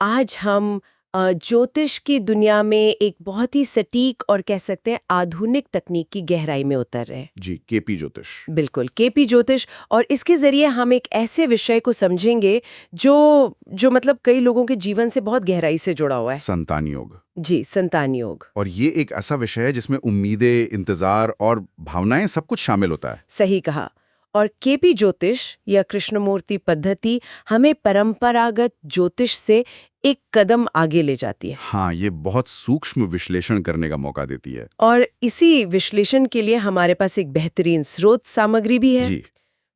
आज हम ज्योतिष की दुनिया में एक बहुत ही सटीक और कह सकते हैं आधुनिक तकनीक की गहराई में उतर रहे हैं। जी, केपी ज्योतिष। बिल्कुल, केपी ज्योतिष। और इसके जरिए हम एक ऐसे विषय को समझेंगे जो जो मतलब कई लोगों के जीवन से बहुत गहराई से जुड़ा हुआ है। संतान योग। जी, संतान योग। और ये एक ऐसा विषय है जिसमें उम्मीदें, इंतजार और भावनाएं सब कुछ शामिल होता है। सही कहा। और केपी ज्योतिष या कृष्णमूर्ति पद्धति हमें परंपरागत ज्योतिष से एक कदम आगे ले जाती है। हाँ, ये बहुत सूक्ष्म विश्लेषण करने का मौका देती है। और इसी विश्लेषण के लिए हमारे पास एक बेहतरीन स्रोत सामग्री भी है। जी।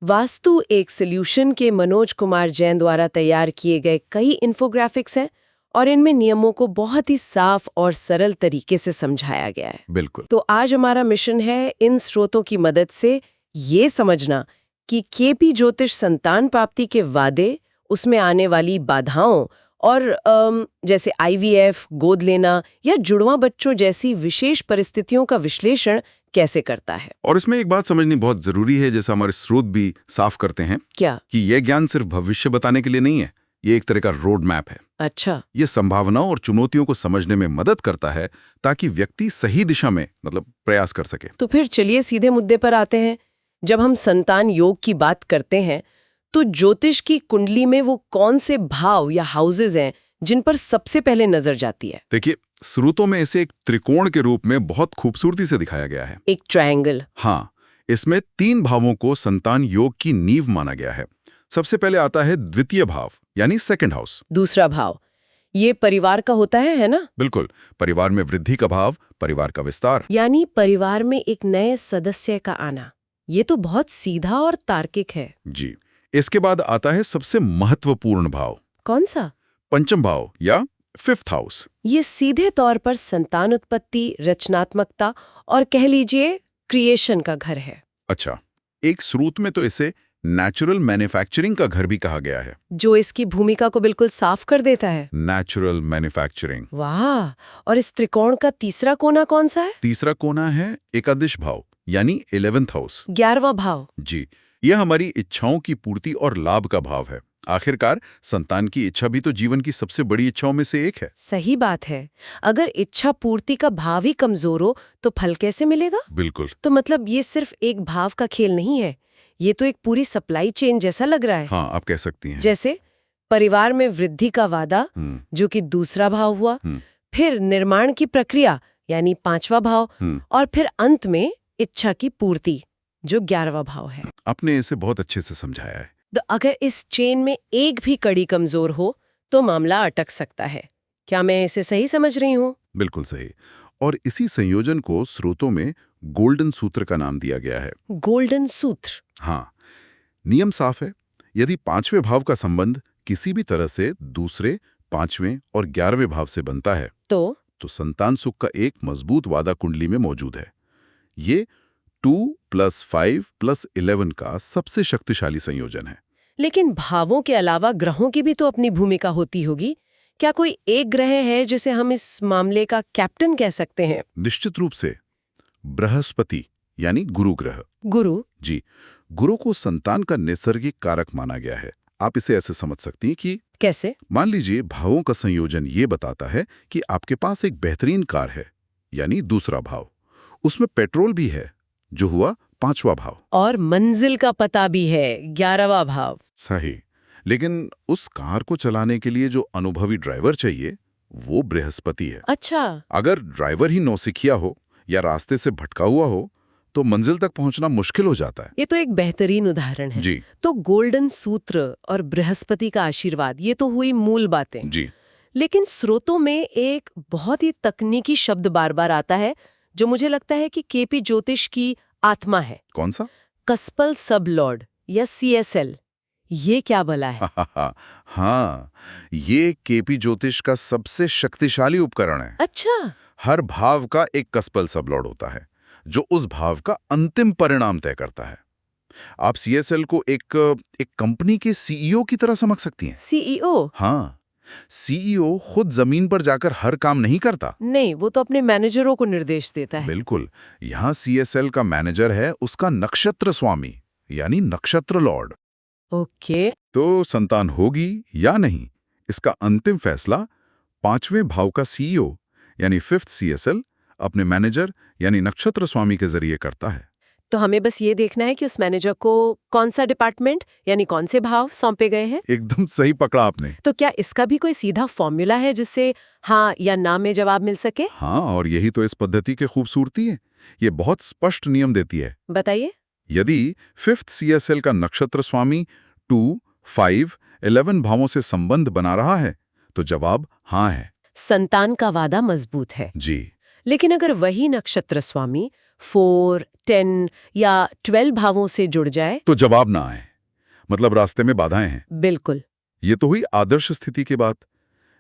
वास्तु एक सॉल्यूशन के मनोज कुमार जैन द्वारा तैयार किए गए कई इन्फोग्राफिक्स हैं और इनमें नियमों को बहुत ही साफ और सरल तरीके से समझाया गया है। बिल्कुल। तो आज हमारा मिशन है इन स्रोतों की मदद से ये समझना कि केपी ज्योतिष संतान प्राप्ति के वादे, उसमें आने वाली बाधाओं और जैसे आईवीएफ, गोद लेना या जुड़वा बच्चों जैसी विशेष परिस्थितियों का विश्लेषण कैसे करता है। और इसमें एक बात समझनी बहुत जरूरी है, जैसा हमारे स्रोत भी साफ करते हैं, क्या? कि यह ज्ञान सिर्फ भविष्य बताने के लिए नहीं है, ये एक तरह का रोड मैप है। अच्छा। ये संभावनाओं और चुनौतियों को समझने में मदद करता है ताकि व्यक्ति सही दिशा में प्रयास कर सके। तो फिर चलिए सीधे मुद्दे पर आते हैं। जब हम संतान योग की बात करते हैं तो ज्योतिष की कुंडली में वो कौन से भाव या हाउसेज हैं जिन पर सबसे पहले नजर जाती है? देखिए, स्रोतों में इसे एक त्रिकोण के रूप में बहुत खूबसूरती से दिखाया गया है। एक ट्रायंगल। हाँ, इसमें 3 भावों को संतान योग की नींव माना गया है। सबसे पहले आता है द्वितीय भाव, यानी सेकंड हाउस। दूसरा भाव ये परिवार का होता है ना? बिल्कुल, परिवार में वृद्धि का भाव, परिवार का विस्तार, यानी परिवार में एक नए सदस्य का आना। ये तो बहुत सीधा और तार्किक है। जी। इसके बाद आता है सबसे महत्वपूर्ण भाव। कौन सा? पंचम भाव या फिफ्थ हाउस। ये सीधे तौर पर संतान उत्पत्ति, रचनात्मकता और कह लीजिए क्रिएशन का घर है। अच्छा, एक स्रोत में तो इसे नेचुरल मैन्युफैक्चरिंग का घर भी कहा गया है। जो इसकी भूमिका को बिल्कुल साफ कर देता है। Natural manufacturing. वाह! और इस त्रिकोण का तीसरा कोना कौन सा है? तीसरा कोना है एकादश भाव, यानी 11th हाउस। 11वां भाव। जी, यह हमारी इच्छाओं की पूर्ति और लाभ का भाव है। आखिरकार संतान की इच्छा भी तो जीवन की सबसे बड़ी इच्छाओं में से एक है। सही बात है। अगर इच्छा पूर्ति का भाव ही कमजोर हो तो फल कैसे मिलेगा? बिल्कुल। तो मतलब ये सिर्फ एक भाव का खेल नहीं है, ये तो एक पूरी सप्लाई चेन जैसा लग रहा है। हाँ, आप कह सकती हैं। जैसे परिवार में वृद्धि का वादा, जो कि दूसरा भाव हुआ, फिर निर्माण की प्रक्रिया यानी 5वां भाव, और फिर अंत में इच्छा की पूर्ति जो 11वां भाव है। आपने इसे बहुत अच्छे से समझाया है। तो अगर इस चेन में एक भी कड़ी कमजोर हो तो मामला अटक सकता है। क्या मैं इसे सही समझ रही हूँ? बिल्कुल सही। और इसी संयोजन को स्रोतों में गोल्डन सूत्र का नाम दिया गया है। गोल्डन सूत्र। हाँ, नियम साफ है। यदि 5वें भाव का संबंध किसी भी तरह से दूसरे, 5वें और 11वें भाव से बनता है तो संतान सुख का एक मजबूत वादा कुंडली में मौजूद है। ये 2 + 5 + 11 का सबसे शक्तिशाली संयोजन है। लेकिन भावों के अलावा ग्रहों की भी तो अपनी भूमिका होती होगी। क्या कोई एक ग्रह है जिसे हम इस मामले का कैप्टन कह सकते हैं? निश्चित रूप से बृहस्पति, यानी गुरु ग्रह। गुरु? जी, गुरु को संतान का नैसर्गिक कारक माना गया है। आप इसे ऐसे समझ सकती हैं कि कैसे? मान लीजिए भावों का संयोजन ये बताता है कि आपके पास एक बेहतरीन कार है, यानी दूसरा भाव। उसमें पेट्रोल भी है, जो हुआ 5वां भाव। और मंजिल का पता भी है, 11वां भाव। सही। लेकिन उस कार को चलाने के लिए जो अनुभवी ड्राइवर चाहिए, वो बृहस्पति है। अच्छा। अगर ड्राइवर ही नौसिखिया हो या रास्ते से भटका हुआ हो तो मंजिल तक पहुंचना मुश्किल हो जाता है। ये तो एक बेहतरीन उदाहरण है। जी। तो गोल्डन सूत्र और बृहस्पति का आशीर्वाद, ये तो हुई मूल बातें। जी। लेकिन स्रोतों में एक बहुत ही तकनीकी शब्द बार बार आता है जो मुझे लगता है कि केपी ज्योतिष की आत्मा है। कौन सा? कस्पल सब लॉर्ड या CSL। ये क्या भला है? हाँ, ये केपी ज्योतिष का सबसे शक्तिशाली उपकरण है। अच्छा। हर भाव का एक कस्पल सब लॉर्ड होता है जो उस भाव का अंतिम परिणाम तय करता है। आप CSL को एक कंपनी के CEO की तरह समझ सकती हैं। CEO? हाँ, CEO खुद जमीन पर जाकर हर काम नहीं करता। नहीं, वो तो अपने मैनेजरों को निर्देश देता है। बिल्कुल। यहाँ CSL का मैनेजर है उसका नक्षत्र स्वामी, यानी नक्षत्र लॉर्ड। ओके। तो संतान होगी या नहीं, इसका अंतिम फैसला 5वें भाव का सीईओ यानी 5th CSL अपने मैनेजर यानी नक्षत्र स्वामी के जरिए करता है। तो हमें बस ये देखना है कि उस मैनेजर को कौन सा डिपार्टमेंट यानी कौन से भाव सौंपे गए हैं। एकदम सही पकड़ा आपने। तो क्या इसका भी कोई सीधा फॉर्मूला है जिससे हाँ या ना में जवाब मिल सके? हाँ, और यही तो इस पद्धति की खूबसूरती है। ये बहुत स्पष्ट नियम देती है। बताइए। यदि 5th CSL का नक्षत्र स्वामी 2, 5, 11 भावों से संबंध बना रहा है तो जवाब हाँ है। संतान का वादा मजबूत है। जी। लेकिन अगर वही नक्षत्र स्वामी 4, 10 या 12 भावों से जुड़ जाए तो जवाब ना आए, मतलब रास्ते में बाधाएं हैं। बिल्कुल। ये तो हुई आदर्श स्थिति की बात,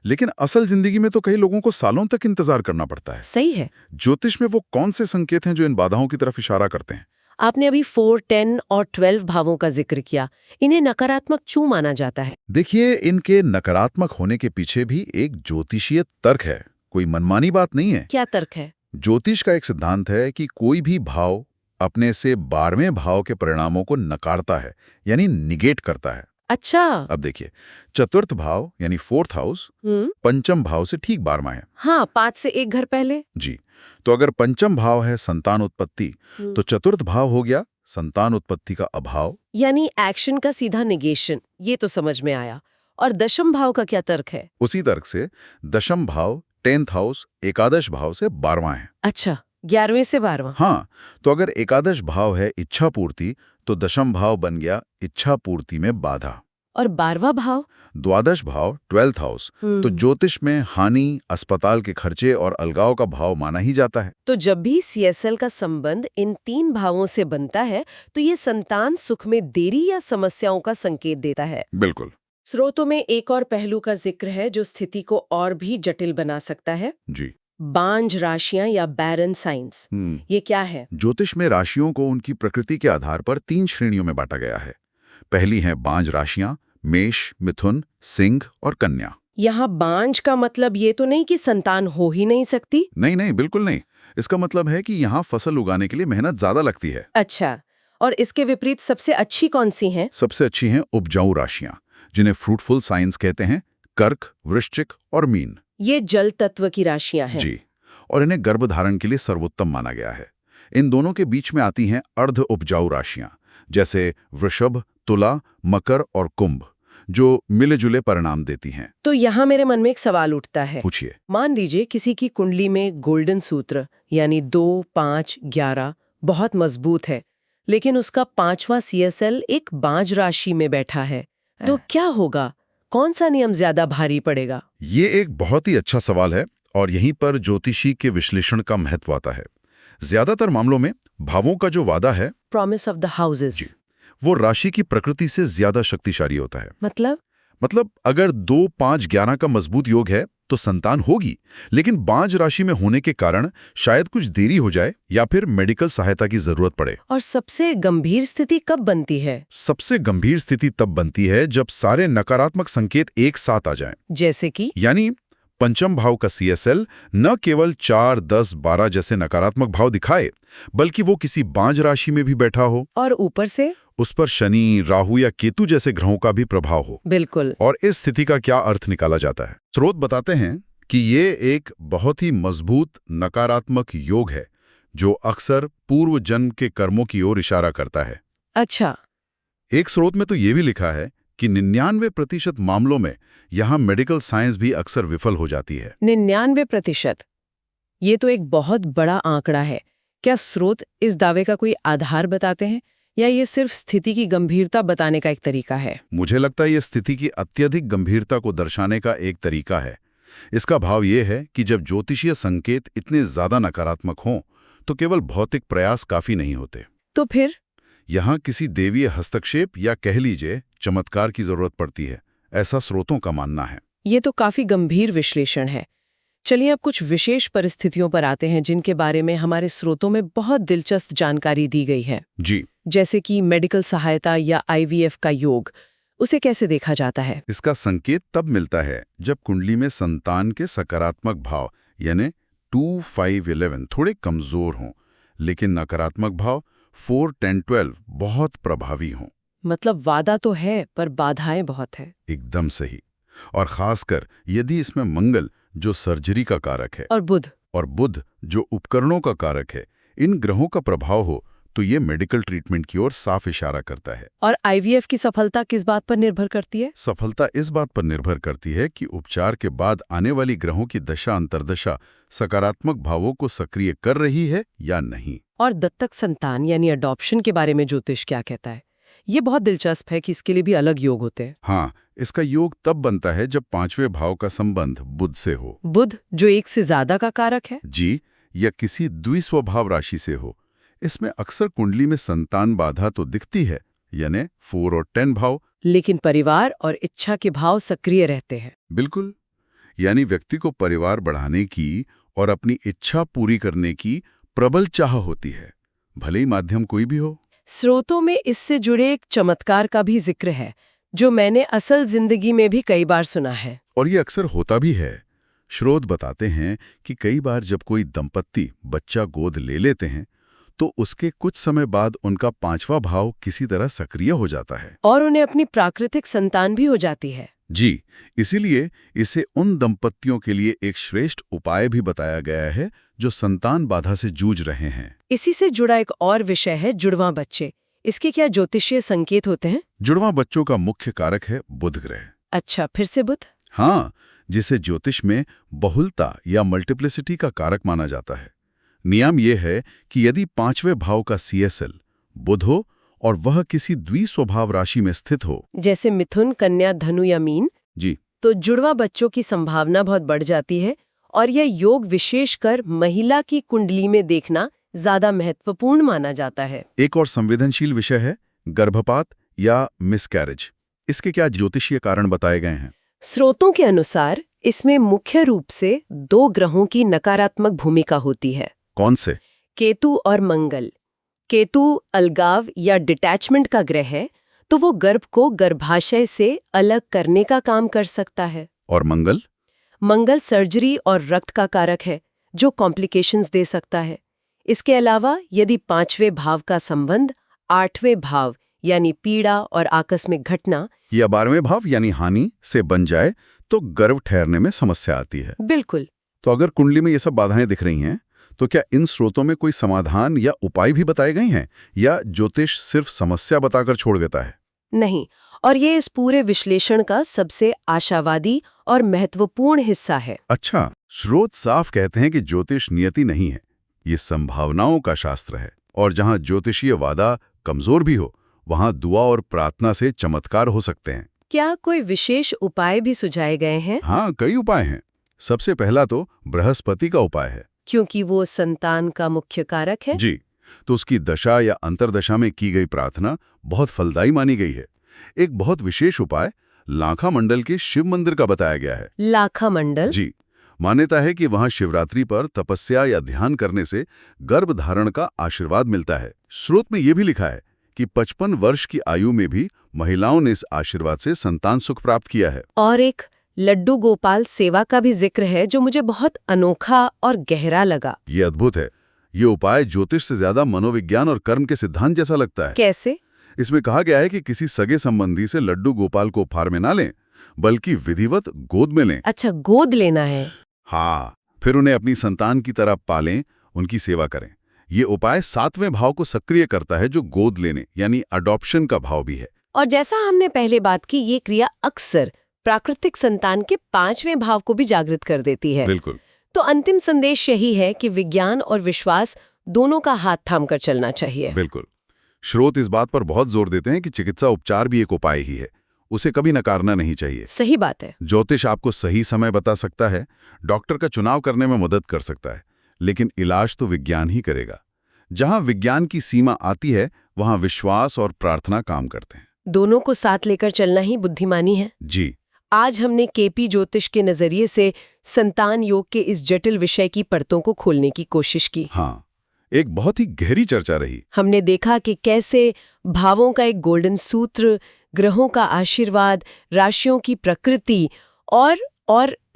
लेकिन असल जिंदगी में तो कई लोगों को सालों तक इंतजार करना पड़ता है। सही है। ज्योतिष में वो कौन से संकेत हैं जो इन बाधाओं की तरफ इशारा करते हैं? आपने अभी 4, 10 और 12 भावों का जिक्र किया। इन्हें नकारात्मक क्यों माना जाता है? देखिए, इनके नकारात्मक होने के पीछे भी एक ज्योतिषीय तर्क है, कोई मनमानी बात नहीं है। क्या तर्क है? ज्योतिष का एक सिद्धांत है कि कोई भी भाव अपने से 12वें भाव के परिणामों को नकारता है, यानी निगेट करता है। अच्छा। अब देखिए, चतुर्थ भाव यानी 4th हाउस पंचम भाव से ठीक 12वां है। हाँ, 5 से 1 घर पहले। जी, तो अगर पंचम भाव है संतान उत्पत्ति, तो चतुर्थ भाव हो गया संतान उत्पत्ति का अभाव, यानी एक्शन का सीधा निगेशन। ये तो समझ में आया। और दशम भाव का क्या तर्क है? उसी तर्क से दशम भाव 10th हाउस एकादश भाव से 12वां है। अच्छा, 11वें से 12वां। हाँ, तो अगर एकादश भाव है इच्छा पूर्ति, तो दशम भाव बन गया इच्छा पूर्ति में बाधा। और 12वां भाव? द्वादश भाव 12th हाउस, तो ज्योतिष में हानि, अस्पताल के खर्चे और अलगाव का भाव माना ही जाता है। तो जब भी CSL का संबंध इन 3 भावों से बनता है तो ये संतान सुख में देरी या समस्याओं का संकेत देता है। बिल्कुल। स्रोतों में एक और पहलू का जिक्र है जो स्थिति को और भी जटिल बना सकता है। जी। बांझ राशियां या बैरन साइंस। ये क्या है? ज्योतिष में राशियों को उनकी प्रकृति के आधार पर 3 श्रेणियों में बांटा गया है। पहली है बांझ राशियां, मेष, मिथुन, सिंह और कन्या। यहाँ बांझ का मतलब ये तो नहीं कि संतान हो ही नहीं सकती? नहीं नहीं, बिल्कुल नहीं। इसका मतलब है कि यहाँ फसल उगाने के लिए मेहनत ज्यादा लगती है। अच्छा, और इसके विपरीत सबसे अच्छी कौन सी हैं? सबसे अच्छी हैं उपजाऊ राशियां, जिन्हें फ्रूटफुल साइंस कहते हैं, कर्क, वृश्चिक और मीन। ये जल तत्व की राशियां हैं। जी, और इन्हें गर्भधारण के लिए सर्वोत्तम माना गया है। इन दोनों के बीच में आती हैं अर्ध उपजाऊ राशियां, जैसे वृषभ, तुला, मकर और कुंभ, जो मिले जुले परिणाम देती हैं। तो यहाँ मेरे मन में एक सवाल उठता है। पूछिए। मान लीजिए किसी की कुंडली में गोल्डन सूत्र यानी 2, 5, 11 बहुत मजबूत है, लेकिन उसका 5वां CSL एक बांझ राशि में बैठा है, तो क्या होगा? कौन सा नियम ज्यादा भारी पड़ेगा? ये एक बहुत ही अच्छा सवाल है और यहीं पर ज्योतिषी के विश्लेषण का महत्व आता है। ज्यादातर मामलों में भावों का जो वादा है, प्रॉमिस ऑफ द हाउसेस, वो राशि की प्रकृति से ज्यादा शक्तिशाली होता है। मतलब अगर 2, 5, 11 का मजबूत योग है तो संतान होगी, लेकिन बांझ राशि में होने के कारण शायद कुछ देरी हो जाए या फिर मेडिकल सहायता की जरूरत पड़े। और सबसे गंभीर स्थिति कब बनती है? सबसे गंभीर स्थिति तब बनती है जब सारे नकारात्मक संकेत एक साथ आ जाएं। जैसे कि? यानी पंचम भाव का CSL न केवल 4, 10, 12 जैसे नकारात्मक भाव दिखाए, बल्कि वो किसी बांझ राशि में भी बैठा हो और ऊपर से उस पर शनि, राहु या केतु जैसे ग्रहों का भी प्रभाव हो। बिल्कुल। और इस स्थिति का क्या अर्थ निकाला जाता है? स्रोत बताते हैं कि ये एक बहुत ही मजबूत नकारात्मक योग है जो अक्सर पूर्व जन्म के कर्मों की ओर इशारा करता है। अच्छा। एक स्रोत में तो ये भी लिखा है कि 99% मामलों में यहाँ मेडिकल साइंस भी अक्सर विफल हो जाती है। 99%? ये तो एक बहुत बड़ा आंकड़ा है। क्या स्रोत इस दावे का कोई आधार बताते हैं या ये सिर्फ स्थिति की गंभीरता बताने का एक तरीका है? मुझे लगता है ये स्थिति की अत्यधिक गंभीरता को दर्शाने का एक तरीका है। इसका भाव ये है कि जब ज्योतिषीय संकेत इतने ज्यादा नकारात्मक हों तो केवल भौतिक प्रयास काफी नहीं होते। तो फिर यहाँ किसी देवीय हस्तक्षेप या कह लीजिए चमत्कार की जरूरत पड़ती है, ऐसा स्रोतों का मानना है। ये तो काफी गंभीर विश्लेषण है। चलिए अब कुछ विशेष परिस्थितियों पर आते हैं जिनके बारे में हमारे स्रोतों में बहुत दिलचस्प जानकारी दी गई है। जी। जैसे कि मेडिकल सहायता या IVF का योग, उसे कैसे देखा जाता है? इसका संकेत तब मिलता है जब कुंडली में संतान के सकारात्मक भाव यानी 2, 5, 11 थोड़े कमजोर हों, लेकिन नकारात्मक भाव 4, 10, 12 बहुत प्रभावी हों। मतलब वादा तो है पर बाधाएं बहुत है। एकदम सही। और खासकर यदि इसमें मंगल जो सर्जरी का कारक है और बुध जो उपकरणों का कारक है, इन ग्रहों का प्रभाव हो तो ये मेडिकल ट्रीटमेंट की ओर साफ इशारा करता है। और आईवीएफ की सफलता किस बात पर निर्भर करती है? सफलता इस बात पर निर्भर करती है कि उपचार के बाद आने वाली ग्रहों की दशा अंतर्दशा सकारात्मक भावों को सक्रिय कर रही है या नहीं। और दत्तक संतान यानी अडॉप्शन के बारे में ज्योतिष क्या कहता है? ये बहुत दिलचस्प है कि इसके लिए भी अलग योग होते हैं। हाँ, इसका योग तब बनता है जब 5वें भाव का संबंध बुध से हो। बुध जो एक से ज्यादा का कारक है जी, या किसी द्विस्वभाव राशि से हो। इसमें अक्सर कुंडली में संतान बाधा तो दिखती है, यानी 4 और 10 भाव, लेकिन परिवार और इच्छा के भाव सक्रिय रहते हैं। बिल्कुल, यानी व्यक्ति को परिवार बढ़ाने की और अपनी इच्छा पूरी करने की प्रबल चाह होती है, भले ही माध्यम कोई भी हो। स्रोतों में इससे जुड़े एक चमत्कार का भी जिक्र है जो मैंने असल जिंदगी में भी कई बार सुना है। और ये अक्सर होता भी है। स्रोत बताते हैं कि कई बार जब कोई दंपत्ति बच्चा गोद ले लेते हैं तो उसके कुछ समय बाद उनका 5वां भाव किसी तरह सक्रिय हो जाता है और उन्हें अपनी प्राकृतिक संतान भी हो जाती है। जी, इसीलिए इसे उन दंपत्तियों के लिए एक श्रेष्ठ उपाय भी बताया गया है जो संतान बाधा से जूझ रहे हैं। इसी से जुड़ा एक और विषय है जुड़वां बच्चे। इसके क्या ज्योतिषीय संकेत होते हैं? जुड़वां बच्चों का मुख्य कारक है बुध ग्रह। अच्छा, फिर से बुध? हाँ, जिसे ज्योतिष में बहुलता या मल्टीप्लिसिटी का कारक माना जाता है। नियम यह है कि यदि 5वें भाव का CSL बुध हो और वह किसी द्विस्वभाव राशि में स्थित हो, जैसे मिथुन, कन्या, धनु या मीन, जी, तो जुड़वा बच्चों की संभावना बहुत बढ़ जाती है। और यह योग विशेषकर महिला की कुंडली में देखना ज्यादा महत्वपूर्ण माना जाता है। एक और संवेदनशील विषय है गर्भपात या मिसकैरेज। इसके क्या ज्योतिषीय कारण बताए गए हैं? स्रोतों के अनुसार इसमें मुख्य रूप से 2 ग्रहों की नकारात्मक भूमिका होती है। कौन से? केतु और मंगल। केतु अलगाव या डिटैचमेंट का ग्रह है, तो वो गर्भ को गर्भाशय से अलग करने का काम कर सकता है। और मंगल? मंगल सर्जरी और रक्त का कारक है, जो कॉम्प्लिकेशंस दे सकता है। इसके अलावा यदि 5वें भाव का संबंध 8वें भाव यानी पीड़ा और आकस्मिक घटना या 12वें भाव यानी हानि से बन जाए तो गर्भ ठहरने में समस्या आती है। बिल्कुल। तो अगर कुंडली में ये सब बाधाएं दिख रही हैं, तो क्या इन स्रोतों में कोई समाधान या उपाय भी बताए गए हैं, या ज्योतिष सिर्फ समस्या बताकर छोड़ देता है? नहीं, और ये इस पूरे विश्लेषण का सबसे आशावादी और महत्वपूर्ण हिस्सा है। अच्छा, स्रोत साफ कहते हैं कि ज्योतिष नियति नहीं है, ये संभावनाओं का शास्त्र है, और जहां ज्योतिषीय वादा कमजोर भी हो वहां दुआ और प्रार्थना से चमत्कार हो सकते हैं। क्या कोई विशेष उपाय भी सुझाए गए हैं? हाँ, कई उपाय हैं। सबसे पहला तो बृहस्पति का उपाय है, क्योंकि वो संतान का मुख्य कारक है। जी, तो उसकी दशा या अंतर्दशा में की गई प्रार्थना बहुत फलदायी मानी गई है। एक बहुत विशेष उपाय लाखा मंडल के शिव मंदिर का बताया गया है। लाखा मंडल? जी, मान्यता है कि वहां शिवरात्रि पर तपस्या या ध्यान करने से गर्भ धारण का आशीर्वाद मिलता है। स्रोत में यह भी लिखा है कि 55 वर्ष की आयु में भी महिलाओं ने इस आशीर्वाद से संतान सुख प्राप्त किया है। और एक लड्डू गोपाल सेवा का भी जिक्र है जो मुझे बहुत अनोखा और गहरा लगा। ये अद्भुत है। ये उपाय ज्योतिष से ज्यादा मनोविज्ञान और कर्म के सिद्धांत जैसा लगता है। कैसे? इसमें कहा गया है कि किसी सगे संबंधी से लड्डू गोपाल को उपहार में ना लें, बल्कि विधिवत गोद में लें। अच्छा, गोद लेना है? हाँ, फिर उन्हें अपनी संतान की तरह पालें, उनकी सेवा करें। ये उपाय 7वें भाव को सक्रिय करता है, जो गोद लेने यानी अडॉप्शन का भाव भी है। और जैसा हमने पहले बात की, ये क्रिया अक्सर प्राकृतिक संतान के 5वें भाव को भी जागृत कर देती है। बिल्कुल। तो अंतिम संदेश यही है कि विज्ञान और विश्वास दोनों का हाथ थाम कर चलना चाहिए। बिल्कुल। स्रोत इस बात पर बहुत जोर देते हैं कि चिकित्सा उपचार भी एक उपाय ही है, उसे कभी नकारना नहीं चाहिए। सही बात है। ज्योतिष आपको सही समय बता सकता है, डॉक्टर का चुनाव करने में मदद कर सकता है, लेकिन इलाज तो विज्ञान ही करेगा। जहां विज्ञान की सीमा आती है, वहां विश्वास और प्रार्थना काम करते हैं। दोनों को साथ लेकर चलना ही बुद्धिमानी है। जी। आज हमने केपी ज्योतिष के नजरिए से संतान योग के इस जटिल विषय की परतों को खोलने की कोशिश की। हाँ, एक बहुत ही गहरी चर्चा रही। हमने देखा कि कैसे भावों का एक गोल्डन सूत्र, ग्रहों का आशीर्वाद, राशियों की प्रकृति और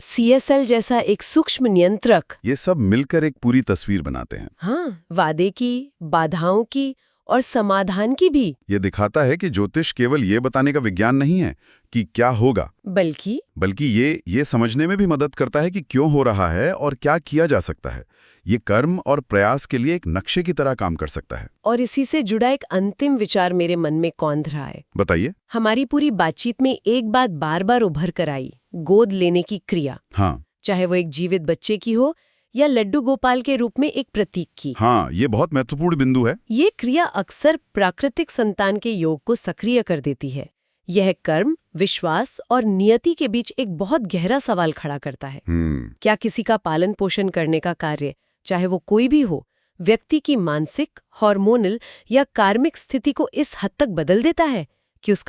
CSL जैसा एक सूक्ष्म नियंत्रक, ये सब मिलकर एक पूरी तस्वीर बनाते हैं। हाँ, वादे की, बाधाओं की और समाधान की भी। ये दिखाता है कि ज्योतिष केवल ये बताने का विज्ञान नहीं है कि क्या होगा, बल्कि ये समझने में भी मदद करता है कि क्यों हो रहा है और क्या किया जा सकता है। ये कर्म और प्रयास के लिए एक नक्शे की तरह काम कर सकता है। और इसी से जुड़ा एक अंतिम विचार मेरे मन में कौंध रहा है। बताइए। हमारी पूरी बातचीत में एक बात बार बार उभर कर आई, गोद लेने की क्रिया। हाँ, चाहे वो एक जीवित बच्चे की हो या लड्डू गोपाल के रूप में एक प्रतीक की। हाँ, ये बहुत महत्वपूर्ण बिंदु है। ये क्रिया अक्सर प्राकृतिक संतान के योग को सक्रिय कर देती है। यह कर्म, विश्वास और नियति के बीच एक बहुत गहरा सवाल खड़ा करता है। क्या किसी का पालन पोषण करने का कार्य, चाहे वो कोई भी हो, व्यक्ति की मानसिक, हार्मोनल या कार्मिक स्थिति को इस हद तक बदल देता है कि उसका